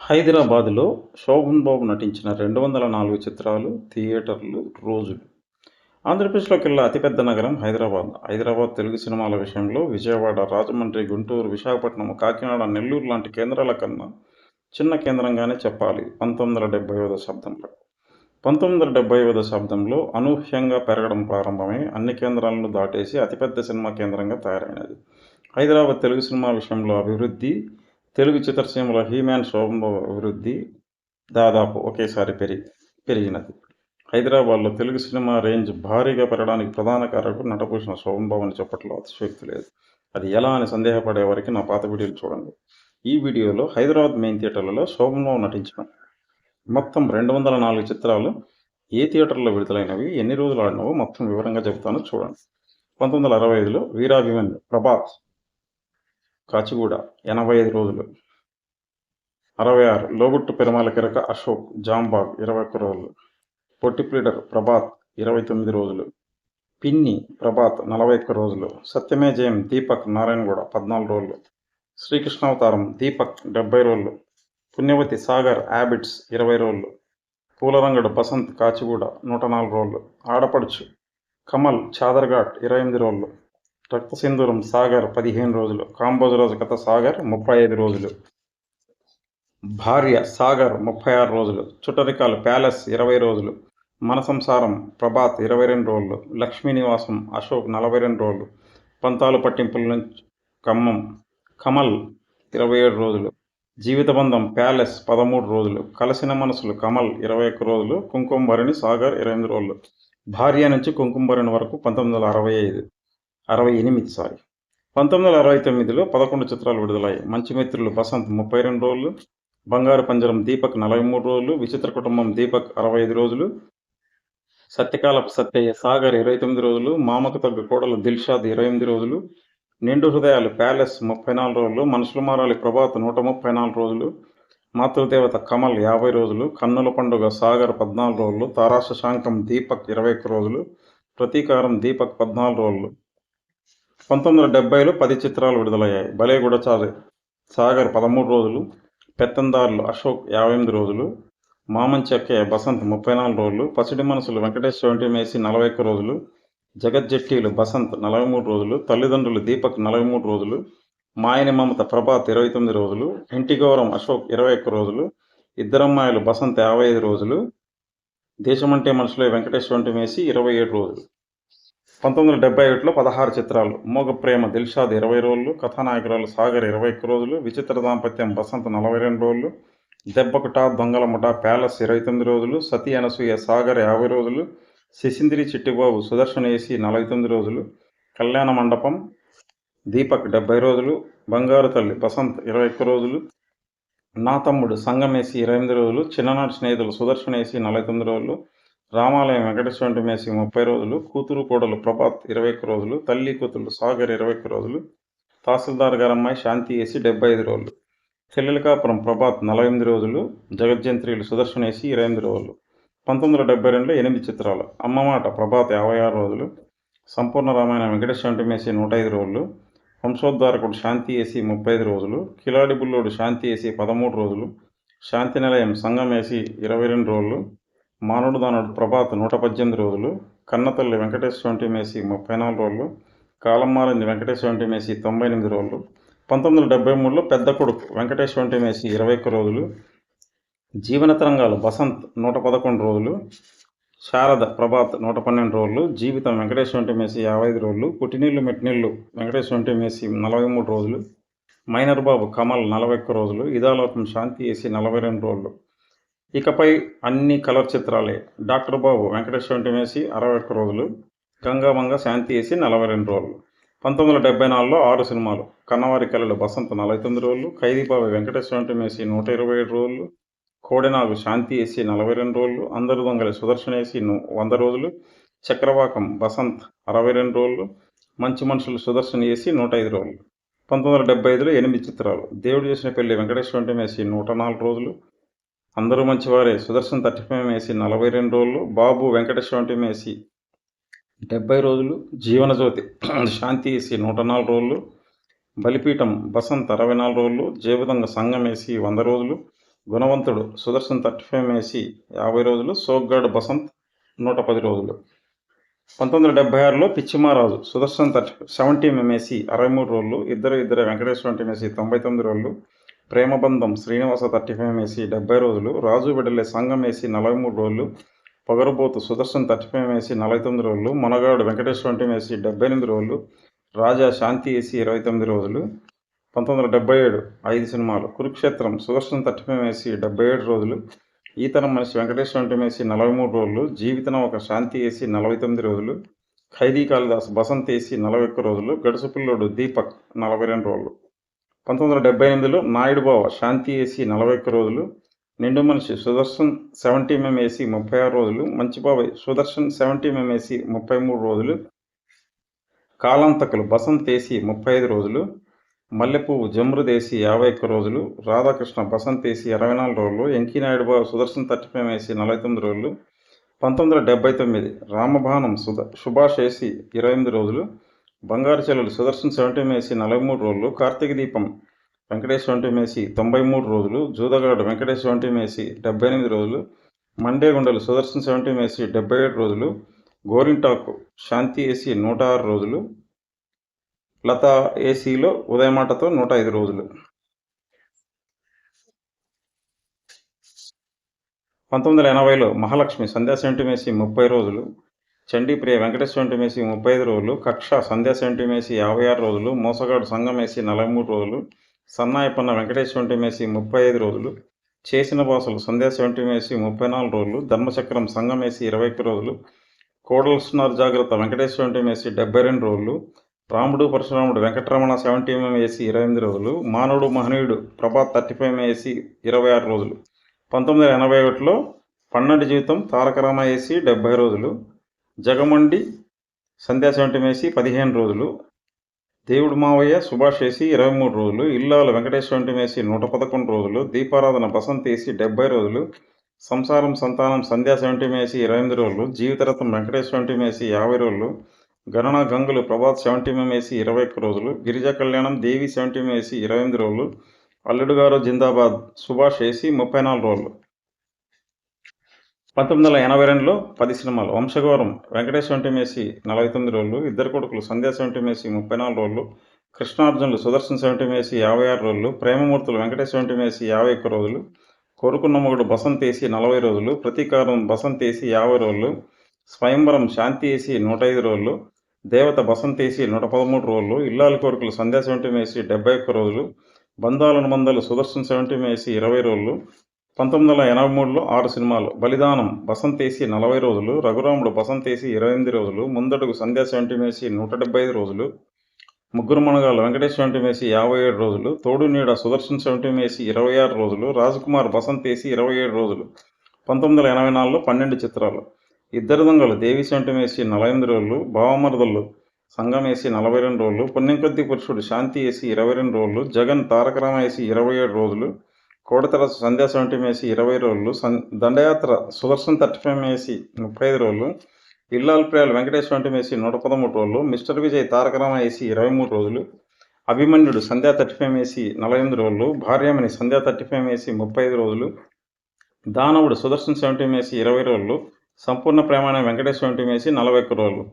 హైదరాబాద్‌లో 'శోభన్ బాబు' నటించిన 204 చిత్రాలు, థియేటర్లు, రోజులు. ఆంధ్రప్రదేశ్‌లోకెల్లా అతిపెద్ద నగరం హైదరాబాద్. హైదరాబాద్ తెలుగు సినిమాల విషయంలో విజయవాడ, రాజమండ్రి, గుంటూరు, విశాఖపట్నం, కాకినాడ, నెల్లూరు లాంటి కేంద్రాల కన్నా చిన్న కేంద్రంగానే చెప్పాలి 1970వ దశాబ్దంలో. 1970వ దశాబ్దంలో అనూహ్యంగా పెరగడం ప్రారంభమై అన్ని కేంద్రాలను దాటేసి అతిపెద్ద సినిమా కేంద్రంగా తయారైనది. హైదరాబాద్ తెలుగు సినిమా విషయంలో అభివృద్ధి, తెలుగు చిత్రసీమలో హీమ్యాన్ శోభన్ బాబు అభివృద్ధి దాదాపు ఒకేసారి పెరిగినది. హైదరాబాద్‌లో తెలుగు సినిమా రేంజ్ భారీగా పెరగడానికి ప్రధాన కారకుడు నటభూషణ శోభన్ బాబు అని చెప్పట్లో అతిశయోక్తి లేదు. అది ఎలా అని సందేహపడే వారికి నా పాత వీడియోలు చూడండి. ఈ వీడియోలో హైదరాబాద్ మెయిన్ థియేటర్లలో శోభన్ బాబు నటించిన మొత్తం 204 చిత్రాలు ఏ థియేటర్లో విడుదలైనవి, ఎన్ని రోజులు ఆడినవో మొత్తం వివరంగా చెబుతాను చూడండి. 1965లో వీరాభిమన్యు ప్రభాస్ కాచిగూడ 85 రోజులు. 66 లోగుట్టు పెరుమాళ కిరక అశోక్ జాంబాగ్ 21 రోజులు. పొట్టి ప్లీడర్ ప్రభాత్ 29 రోజులు. పిన్ని ప్రభాత్ 41 రోజులు. సత్యమే జయం దీపక్ నారాయణగూడ 14 రోజులు. శ్రీకృష్ణావతారం దీపక్ 70 రోజులు. పుణ్యవతి సాగర్ యాబిట్స్ 20 రోజులు. పూలరంగడు బసంత్ కాచిగూడ 104 రోజులు. ఆడపడుచు కమల్ చాదర్ఘాట్ 28 రోజులు. రక్తసింధూరం సాగర్ 15 రోజులు. కాంబోజరాజు కథ సాగర్ 35 రోజులు. భార్య సాగర్ 36 రోజులు. చుట్టరికాలు ప్యాలెస్ 20 రోజులు. మన సంసారం ప్రభాత్ 22 రోజులు. లక్ష్మీ నివాసం అశోక్ 42 రోజులు. పంతాలు పట్టింపుల నుంచి ఖమ్మం కమల్ 27 రోజులు. జీవితబంధం ప్యాలెస్ 13 రోజులు. కలసిన మనసులు కమల్ 21 రోజులు. కుంకుమభరణి సాగర్ 28 రోజులు. భార్య నుంచి కుంకుమభరణి వరకు 1968 1969లో 11 చిత్రాలు విడుదలయ్యాయి. మంచి మిత్రులు బసంత్ 32 రోజులు. బంగారు పంజరం దీపక్ 43 రోజులు. విచిత్ర కుటుంబం దీపక్ 65 రోజులు. సత్యకాలపు సత్యయ్య సాగర్ 29 రోజులు. మామకు తగ్గ కోడలు దిల్షాద్ 28 రోజులు. నిండు హృదయాలు ప్యాలెస్ 34 రోజులు. మనుషులు మారాలి ప్రభాత్ 134 రోజులు. మాతృదేవత కమల్ 50 రోజులు. కన్నుల పండుగ సాగర్ 14 రోజులు. తారాశశాంకం దీపక్ 21 రోజులు. ప్రతీకారం దీపక్ 14 రోజులు. 1970లో 10 చిత్రాలు విడుదలయ్యాయి. భలే గుడచారి సాగర్ 13 రోజులు. పెత్తందారులు అశోక్ 58 రోజులు. మామంచెక్కే బసంత్ 34 రోజులు. పసిడి మనసులు వెంకటేష్ మేసి 41 రోజులు. జగజ్జెట్టీలు బసంత్ 43 రోజులు. తల్లిదండ్రులు దీపక్ 43 రోజులు. మాయని మమత ప్రభాత్ 29 రోజులు. ఇంటిగౌరం అశోక్ 21 రోజులు. ఇద్దరమ్మాయిలు బసంత్ 55 రోజులు. దేశమంటే మనుషులే వెంకటేష్ మేసి 27 రోజులు. 1971లో 16 చిత్రాలు. మోగ ప్రేమ దిల్షాద్ 20 రోజులు. కథానాయకురాలు సాగర్ 21 రోజులు. విచిత్ర దాంపత్యం బసంత్ 42 రోజులు. దెబ్బకుట దొంగల ముఠ ప్యాలెస్ 29 రోజులు. సతీ అనసూయ సాగర్ 50 రోజులు. శిశింద్రి చిట్టిబాబు సుదర్శన్ ఏసి 49 రోజులు. కళ్యాణ మండపం దీపక్ 70 రోజులు. బంగారు తల్లి బసంత్ 21 రోజులు. నా తమ్ముడు సంగమేసి 28 రోజులు. చిన్ననాటి స్నేహితులు సుదర్శన్ ఏసి 49 రోజులు. రామాలయం వెంకటేశ్వర మేసి 30 రోజులు. కూతురు కోడలు ప్రభాత్ 21 రోజులు. తల్లి కూతురు సాగర్ 21 రోజులు. తహసీల్దార్ గారమ్మాయి శాంతి ఏసి 75 రోజులు. చెల్లెలికాపురం ప్రభాత్ 48 రోజులు. జగజ్జంత్రీలు సుదర్శన్ ఏసి 28 రోజులు. 1972లో 8 చిత్రాలు. అమ్మమాట ప్రభాత్ 56 రోజులు. సంపూర్ణ రామాయణ వెంకటేశ్వర మేసి 105 రోజులు. వంశోద్ధారకుడు శాంతి ఏసి 35 రోజులు. కిలాడి బుల్లోడు శాంతి ఏసి 13 రోజులు. శాంతి నిలయం సంగం ఏసి 22 రోజులు. మానుడు దానుడు ప్రభాత్ 118 రోజులు. కన్నతల్లి వెంకటేశ్వర మేసి 34 రోజులు. కాలం మారింది వెంకటేశ్వర మేసి 98 రోజులు. 1973లో పెద్ద కొడుకు వెంకటేశ్వర మేసి 21 రోజులు. జీవన తరంగాలు బసంత్ 111 రోజులు. శారద ప్రభాత్ 112 రోజులు. జీవితం వెంకటేశ్వర మేసి 55 రోజులు. పుట్టినీళ్ళు మెట్టినీళ్ళు వెంకటేశ్వర మేసి 43 రోజులు. మైనర్ బాబు కమల్ 41 రోజులు. ఇదాలోకం శాంతి ఏసి 42 రోజులు. ఇకపై అన్ని కలర్ చిత్రాలే. డాక్టర్ బాబు వెంకటేశ్వర మేసి 61 రోజులు. గంగామంగ శాంతి ఏసి 42 రోజులు. 1974లో 6 సినిమాలు. కన్నవారి కళలు బసంత్ 49 రోజులు. ఖైదీబాబు వెంకటేశ్వర మేసి 127 రోజులు. కోడెనాగు శాంతి ఏసి 42 రోజులు. అందరు దొంగలి సుదర్శన్ ఏసి 100 రోజులు. చక్రవాకం బసంత్ 62 రోజులు. మంచి మనుషులు సుదర్శన్ ఏసి 105 రోజులు. 1975లో 8 చిత్రాలు. దేవుడు చేసిన పెళ్లి వెంకటేశ్వర మేసి 104 రోజులు. అందరూ మంచివారే సుదర్శన్ 35 మేసి 42 రోజులు. బాబు వెంకటేశ్వర మేసి 70 రోజులు. జీవనజ్యోతి శాంతి ఏసి 104 రోజులు. బలిపీఠం బసంత్ 64 రోజులు. జేబుదొంగ సంగం ఏసి 100 రోజులు. గుణవంతుడు సుదర్శన్ 35 వేసి 50 రోజులు, సోగ్గాడు బసంత్ 110 రోజులు. 1976లో పిచ్చిమారాజు సుదర్శన్ 70 వేసి 63 రోజులు, ఇద్దరు వెంకటేశ్వర వేసి 99 రోజులు, ప్రేమబంధం శ్రీనివాస 35 వేసి 70 రోజులు, రాజు విడలే సంఘం వేసి 43 రోజులు, పొగరబోతు సుదర్శన్ 35 వేసి 49 రోజులు, మనగాడు వెంకటేశ్వర వేసి 78 రోజులు, రాజా శాంతి వేసి 29 రోజులు. 1977 5 సినిమాలు. కురుక్షేత్రం సుదర్శన్ 35 వేసి 77 రోజులు, ఈతరం మనిషి వెంకటేశ్వర వేసి 43 రోజులు, జీవితం ఒక శాంతి వేసి 49 రోజులు, ఖైదీ కాళిదాస్ బసంత్ వేసి 41 రోజులు, గడుసుపిల్లోడు దీపక్ 42 రోజులు. 1978లో నాయుడు బావ శాంతి వేసి 41 రోజులు, నిండు మనిషి సుదర్శన్ 70 వేసి 36 రోజులు, మంచిబాబాయ్ సుదర్శన్ 70 వేసి 33 రోజులు, కాలాంతకులు బసంత్ వేసి 35 రోజులు, మల్లెపువ్వు జమృదేసి 51 రోజులు, రాధాకృష్ణ బసంత్ వేసి 24 రోజులు, ఎంకీనాయుడు బాబు సుదర్శన్ 35 వేసి 49 రోజులు. 1979 రామబాణం సుభాష్ వేసి 28 రోజులు, బంగారు చెల్లెలు సుదర్శన్ 70 వేసి 43 రోజులు, కార్తీక దీపం వెంకటేష్ 70 వేసి 93 రోజులు, జూదగాడు వెంకటేష్ 70 వేసి 78 రోజులు, మండేగుండలు సుదర్శన్ 70 వేసి 77 రోజులు, గోరింటాకు శాంతి వేసి 106 రోజులు, లతా ఏసీలో ఉదయమాటతో 105 రోజులు. 1980లో మహాలక్ష్మి సంధ్యా 70 వేసి 30 రోజులు, చండీప్రియ వెంకటేష్ 70 వేసి 35 రోజులు, కక్ష సంధ్యా 70 వేసి 56 రోజులు, మోసగాడు సంఘం వేసి 43 రోజులు, సన్నాయపన్న వెంకటేష్ 70 వేసి 35 రోజులు, చేసిన బాసులు సంధ్యా 70 వేసి 34 రోజులు, ధర్మచక్రం సంఘం వేసి 21 రోజులు, కోడల్స్తున్నారు జాగ్రత్త వెంకటేష్ 70 వేసి 72 రోజులు, రాముడు పరశురాముడు వెంకటరమణ 70 వేసి 28 రోజులు, మానవుడు మహనీయుడు ప్రభాత్ 35 వేసి 26 రోజులు. 1981లో పన్నెండు జీవితం తారకరామ వేసి 70 రోజులు, జగమండి సంధ్యా 70 వేసి 15 రోజులు, దేవుడు మావయ్య సుభాష్ వేసి 23 రోజులు, ఇల్లాలు వెంకటేశ్వర 70 వేసి 111 రోజులు, దీపారాధన బసంత్ వేసి 70 రోజులు, సంసారం సంతానం సంధ్యా 70 వేసి 28 రోజులు, జీవితరత్నం వెంకటేశ్వర 70 వేసి 50 రోజులు, గణన గంగులు ప్రభాత్ 70 వేసి 21 రోజులు, గిరిజా కళ్యాణం దేవి 70 వేసి 28 రోజులు, అల్లుడు గారు జిందాబాద్ సుభాష్ వేసి 34 రోజులు. 1982లో 10 సినిమాలు. వంశఘోరం వెంకటేష్ 70 వేసి 49 రోజులు, ఇద్దరు కొడుకులు సంధ్యా 70 వేసి 34 రోజులు, కృష్ణార్జునులు సుదర్శన్ 70 వేసి 56 రోజులు, ప్రేమమూర్తులు వెంకటేష్ 70 వేసి 51 రోజులు, కోరుకున్న మొగుడు బసంత్ వేసి 40 రోజులు, ప్రతీకారం బసంత్ వేసి 50 రోజులు, స్వయంవరం శాంతి వేసి 105 రోజులు, దేవత బసంత్ వేసి 113 రోజులు, ఇల్లాలి కోరికలు సంధ్యా 70 వేసి 71 రోజులు, బంధాలను మందలు సుదర్శన్ 70 వేసి 20 రోజులు. 1983లో 6 సినిమాలు. బలిదానం బసంత్ వేసి 40 రోజులు, రఘురాముడు బసంత్ వేసి 28 రోజులు, ముందడుగు సంధ్యా 70 వేసి 175 రోజులు, ముగ్గురు మనగాళ్ళు వెంకటేష్ 70 వేసి 57 రోజులు, తోడు నీడ సుదర్శన్ 70 వేసి 26 రోజులు, రాజ్కుమార్ బసంత్ వేసి 27 రోజులు. 1984లో 12 చిత్రాలు. ఇద్దరు దొంగలు దేవి 70 వేసి 48 రోజులు, భావమరదళ్ళు సంఘం వేసి 42 రోజులు, పుణ్యం కొద్ది పురుషుడు శాంతి వేసి 22 రోజులు, జగన్ తారకరామ వేసి 27 రోజులు, కోడతరసు సంధ్యా 70 వేసి 20 రోజులు, దండయాత్ర సుదర్శన్ 35 వేసి 35 రోజులు, ఇల్లాల్ ప్రియాలు వెంకటేష్ 70 వేసి 113 రోజులు, మిస్టర్ విజయ్ తారకరామ వేసి 23 రోజులు, అభిమన్యుడు సంధ్యా 35 వేసి 48 రోజులు, భార్యామణి సంధ్యా 35 వేసి 35 రోజులు, దానవుడు సుదర్శన్ 70 వేసి 20 రోజులు, సంపూర్ణ ప్రేమాణ వెంకటేష్ 70 వేసి 41 రోజులు.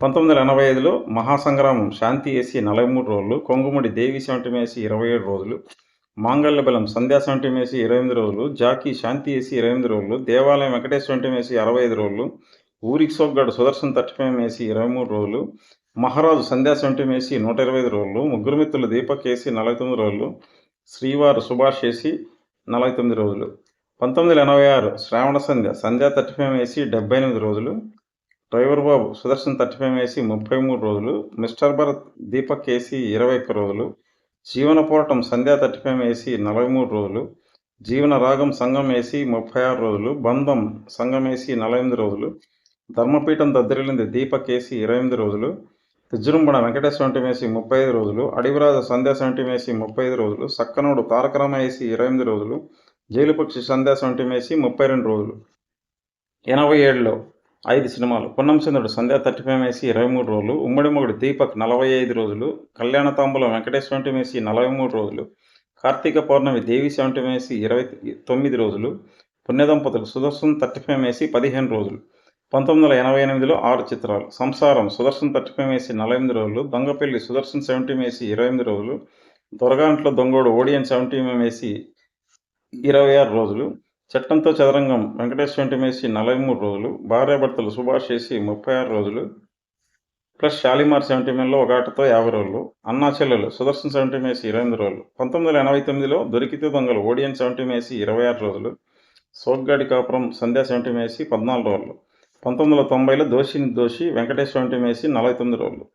1985లో మహాసంగ్రామం శాంతి వేసి 43 రోజులు, కొంగుముడి దేవి 70 వేసి 27 రోజులు, మాంగళ్య బలం సంధ్యా 70 వేసి 28 రోజులు, జాకీ శాంతి వేసి 28 రోజులు, దేవాలయం వెంకటేష్ 70 వేసి 65 రోజులు, ఊరికి సోగ్గాడు సుదర్శన్ 35 వేసి 23 రోజులు, మహారాజు సంధ్యా 70 వేసి 125 రోజులు, ముగ్గురు మిత్రులు దీపక్ వేసి 49 రోజులు, శ్రీవారు సుభాష్ వేసి 49 రోజులు. 1986 శ్రావణ సంధ్యా 35 వేసి 78 రోజులు, డ్రైవర్ బాబు సుదర్శన్ 35 వేసి 33 రోజులు, మిస్టర్ భరత్ దీపక్ వేసి 21 రోజులు, జీవన పోరాటం సంధ్యా 35 వేసి 43 రోజులు, జీవన రాగం సంఘం వేసి 36 రోజులు, బంధం సంఘం వేసి 48 రోజులు, ధర్మపీఠం దద్దరిల్లింది దీపక్ వేసి 28 రోజులు, విజృంభణ వెంకటేశ్వర 70 వేసి 35 రోజులు, అడివిరాజ సంధ్యా 70 వేసి 35 రోజులు, సక్కనోడు తారకరామ వేసి 28 రోజులు, జైలుపక్షి సంధ్యా 70 వేసి 32 రోజులు. 87లో 5 సినిమాలు. పున్నం చంద్రుడు సంధ్యా 35 వేసి 23 రోజులు, ఉమ్మడి మొగుడు దీపక్ 45 రోజులు, కళ్యాణ తాంబూలం వెంకటేశ్వర 70 వేసి 43 రోజులు, కార్తీక పౌర్ణమి దేవి 70 వేసి 29 రోజులు, పుణ్య దంపతులు సుదర్శన్ 35 వేసి 15 రోజులు. 1988లో 6 చిత్రాలు. సంసారం సుదర్శన్ 35 వేసి 48 రోజులు, దొంగపెళ్లి సుదర్శన్ 70 వేసి 28 రోజులు, దొరగాంట్లో దొంగోడు ఓడియన్ 70 వేసి 26 రోజులు, చట్టంతో చదరంగం వెంకటేష్ 70 వేసి 43 రోజులు, భార్యాభర్తలు సుభాష్ వేసి 36 రోజులు, ప్లస్ షాలిమార్ 70లో ఒక ఆటతో 50 రోజులు, అన్నా చెల్లెలు సుదర్శన్ 70 వేసి 28 రోజులు. 1989లో దొరికితే దొంగలు ఓడియన్ 70 వేసి 26 రోజులు, సోగ్గాడి కాపురం సంధ్యా 70 వేసి 14 రోజులు. 1990లో దోషిని దోషి వెంకటేష్ 70 వేసి 49 రోజులు.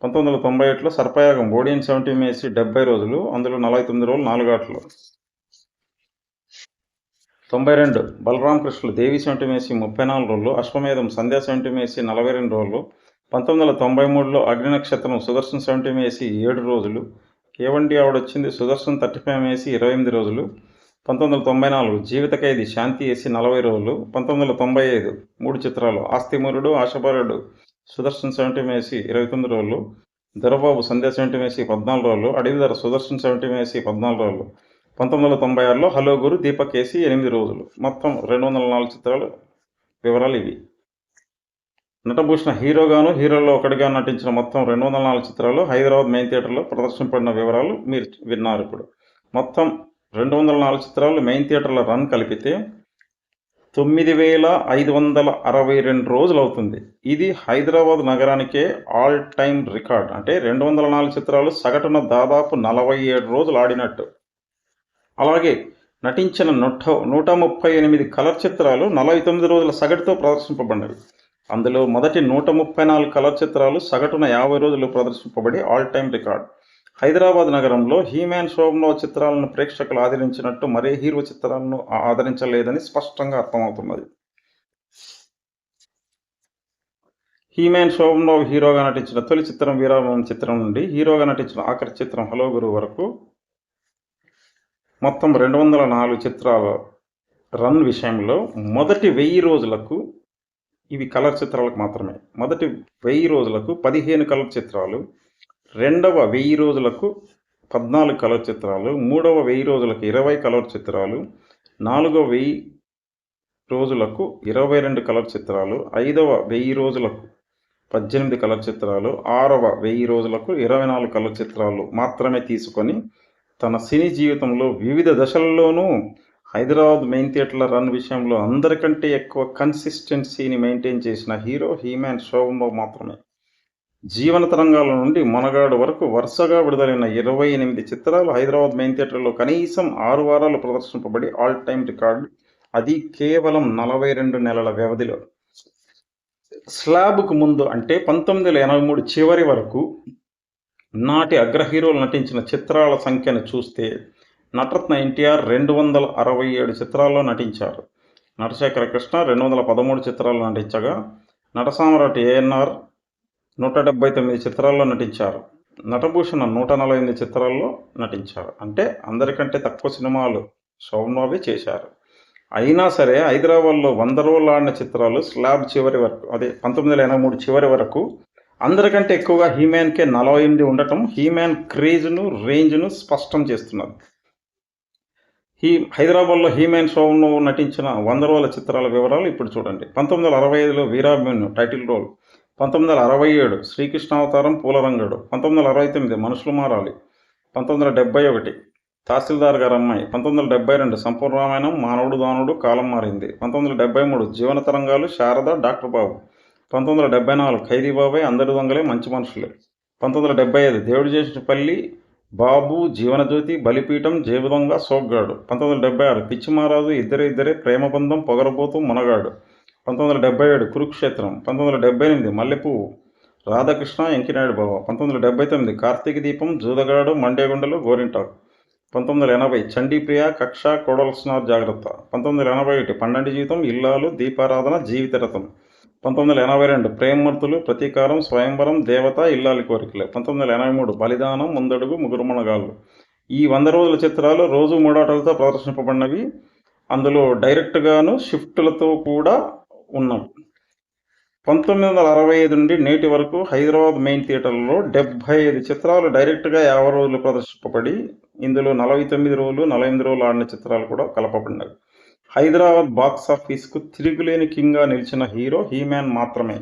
1991లో సర్పయాగం ఓడియన్ 70 వేసి 70 రోజులు, అందులో 49 రోజులు 4 ఆటలు. 92 బలరామకృష్ణులు దేవి 70 వేసి 34 రోజులు, అశ్వమేధం సంధ్యా 70 వేసి 42 రోజులు. 1993లో అగ్ని నక్షత్రం సుదర్శన్ 70 వేసి 7 రోజులు, కేవండి ఆవిడొచ్చింది సుదర్శన్ 35 వేసి 28 రోజులు. 1994 జీవిత ఖైదీ శాంతి వేసి 40 రోజులు. 1995 3 చిత్రాలు ఆస్తిమూరుడు ఆశపరుడు సుదర్శన్ 70 వేసి 29 రోజులు, దొరబాబు సంధ్యా 70 వేసి 14 రోజులు, అడవిధర సుదర్శన్ 70 వేసి 14 రోజులు. 1996లో హలో గురు దీపక్ వేసి 8 రోజులు. మొత్తం 204 చిత్రాల వివరాలు ఇవి. నటభూషణ హీరోగాను హీరోల్లో ఒకటిగా నటించిన మొత్తం 204 చిత్రాలు హైదరాబాద్ మెయిన్ థియేటర్లో ప్రదర్శింపబడిన వివరాలు మీరు విన్నారు. ఇప్పుడు మొత్తం 204 చిత్రాలు మెయిన్ థియేటర్ల రన్ కలిపితే 9562 రోజులు అవుతుంది. ఇది హైదరాబాద్ నగరానికే ఆల్ టైమ్ రికార్డ్. అంటే 204 చిత్రాలు సగటున దాదాపు 47 రోజులు ఆడినట్టు. అలాగే నటించిన 138 కలర్ చిత్రాలు 49 రోజుల సగటుతో ప్రదర్శింపబడినవి. అందులో మొదటి 134 కలర్ చిత్రాలు సగటున 50 రోజులు ప్రదర్శింపబడి ఆల్ టైమ్ రికార్డ్. హైదరాబాద్ నగరంలో హీమ్యాన్ శోభనో చిత్రాలను ప్రేక్షకులు ఆదరించినట్టు మరే హీరో చిత్రాలను ఆదరించలేదని స్పష్టంగా అర్థమవుతున్నది. హీమ్యాన్ శోభనో హీరోగా నటించిన తొలి చిత్రం వీరాభవన్ చిత్రం నుండి హీరోగా నటించిన ఆఖరి చిత్రం హలో గురు వరకు మొత్తం 204 చిత్రాల రన్ విషయంలో మొదటి 1000 రోజులకు, ఇవి కలర్ చిత్రాలకు మాత్రమే, మొదటి 1000 రోజులకు 15 కలర్ చిత్రాలు, రెండవ 1000 రోజులకు 14 కలర్ చిత్రాలు, మూడవ 1000 రోజులకు 20 కలర్ చిత్రాలు, నాలుగవ 1000 రోజులకు 22 కలర్ చిత్రాలు, ఐదవ 1000 రోజులకు 18 కలర్ చిత్రాలు, ఆరవ 1000 రోజులకు 24 కలర్ చిత్రాలు మాత్రమే తీసుకొని తన సినీ జీవితంలో వివిధ దశల్లోనూ హైదరాబాద్ మెయిన్ థియేటర్ల రన్ విషయంలో అందరికంటే ఎక్కువ కన్సిస్టెన్సీని మెయింటైన్ చేసిన హీరో హీమ్యాన్ శోభనో మాత్రమే. జీవన తరంగాల నుండి మొనగాడు వరకు వరుసగా విడుదలైన 28 చిత్రాలు హైదరాబాద్ మెయిన్ థియేటర్లో కనీసం 6 వారాలు ప్రదర్శింపబడి ఆల్ టైమ్ రికార్డు. అది కేవలం 42 నెలల వ్యవధిలో. స్లాబ్కు ముందు అంటే 1983 చివరి వరకు నాటి అగ్ర హీరోలు నటించిన చిత్రాల సంఖ్యను చూస్తే నటరత్న ఎన్టీఆర్ 267 చిత్రాల్లో నటించారు. నటశేఖర కృష్ణ 213 చిత్రాల్లో నటించగా నటసామ్రాట్ ఏఎన్ఆర్ 179 చిత్రాల్లో నటించారు. నటభూషణ 148 చిత్రాల్లో నటించారు. అంటే అందరికంటే తక్కువ సినిమాలు శోభనోవే చేశారు. అయినా సరే హైదరాబాద్లో 100 రోజులు ఆడిన చిత్రాలు స్లాబ్ చివరి వరకు, అదే 1983 చివరి వరకు అందరికంటే ఎక్కువగా హీమ్యాన్కే 48 ఉండటం హీమ్యాన్ క్రేజ్ను రేంజ్ను స్పష్టం చేస్తున్నది. హైదరాబాద్లో హీమ్యాన్ శోభనో నటించిన 100 రోజుల చిత్రాల వివరాలు ఇప్పుడు చూడండి. 1965లో వీరాభిమన్యు టైటిల్ రోల్, 1967 శ్రీకృష్ణావతారం పూలరంగడు, 1969 మనుషులు మారాలి, 1971 తహసీల్దార్ గారి అమ్మాయి, 1972 సంపూర్ణ రామాయణం మానవుడు దానుడు కాలం మారింది, 1973 జీవన తరంగాలు శారద డాక్టర్ బాబు, 1974 ఖైదీ బాబాయ్ అందరి దొంగలే మంచి మనుషులే, 1975 దేవుడు చేసిన పల్లి బాబు జీవనజ్యోతి బలిపీఠం జేబు దొంగ సోగ్గాడు, 1976 పిచ్చి మహారాజు ఇద్దరే ప్రేమబంధం పొగరబోతు మునగాడు, 1977 కురుక్షేత్రం, 1978 మల్లెపువ్వు రాధాకృష్ణ ఎంకినాయుడు బావ, 1979 కార్తీక దీపం జూదగాడు మండేగుండలు గోరింటాకు, 1980 చండీప్రియ కక్ష కోడల్స్నార్ జాగ్రత్త, 1981 పన్నెండు జీవితం ఇల్లాలు దీపారాధన జీవితరథం, 1982 ప్రేమమూర్తులు ప్రతీకారం స్వయంవరం దేవత ఇల్లాలి కోరికలే, 1983 బలిదానం ముందడుగు ముగ్గురు మనగాళ్ళు. ఈ 100 రోజుల చిత్రాలు రోజు 3 ఆటలతో ప్రదర్శింపబడినవి. అందులో డైరెక్ట్గాను షిఫ్టులతో కూడా ఉన్నవి. 1965 నుండి నేటి వరకు హైదరాబాద్ మెయిన్ థియేటర్లలో 75 చిత్రాలు డైరెక్ట్గా 50 రోజులు ప్రదర్శింపబడి ఇందులో 49 రోజులు 48 రోజులు ఆడిన చిత్రాలు కూడా కలపబడినవి. హైదరాబాద్ బాక్స్ ఆఫీస్కు తిరుగులేని కింగ్గా నిలిచిన హీరో హీమ్యాన్ మాత్రమే.